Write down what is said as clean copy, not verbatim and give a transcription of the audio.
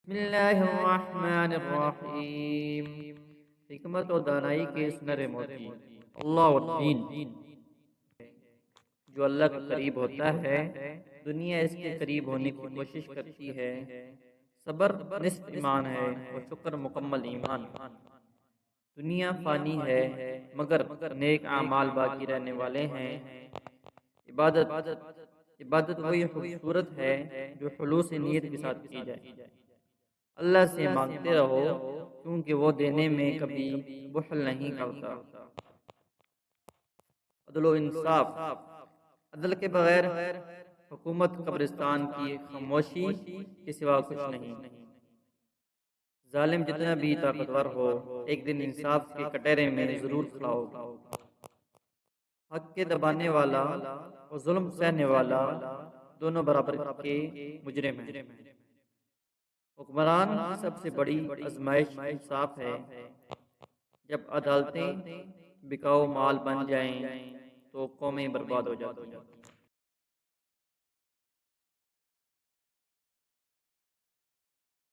بسم اللہ الرحمن الرحیم۔ حکمت و دانائی کے سنر موتی۔ اللہ الدین، جو اللہ کے قریب ہوتا ہے دنیا اس کے قریب ہونے کی کوشش کرتی ہے۔ صبر نصف ایمان ہے اور شکر مکمل ایمان۔ دنیا فانی ہے مگر نیک اعمال باقی رہنے والے ہیں۔ عبادت عبادت وہی خوبصورت ہے جو خلوص نیت کے ساتھ کی جائے۔ اللہ سے مانگتے رہو کیونکہ وہ دینے میں کبھی بخل نہیں کرتا۔ عدل و انصاف، عدل کے بغیر حکومت قبرستان کی خاموشی کے سوا کچھ نہیں۔ ظالم جتنا بھی طاقتور ہو ایک دن انصاف کے کٹہرے میں ضرور کھڑا ہوگا۔ حق کے دبانے والا اور ظلم سہنے والا دونوں برابر کے مجرم ہیں۔ حکمران کی سب سے بڑی آزمائش انصاف ہے۔ جب عدالتیں بکاؤ مال بن جائیں تو قومیں برباد ہو جاتی ہیں۔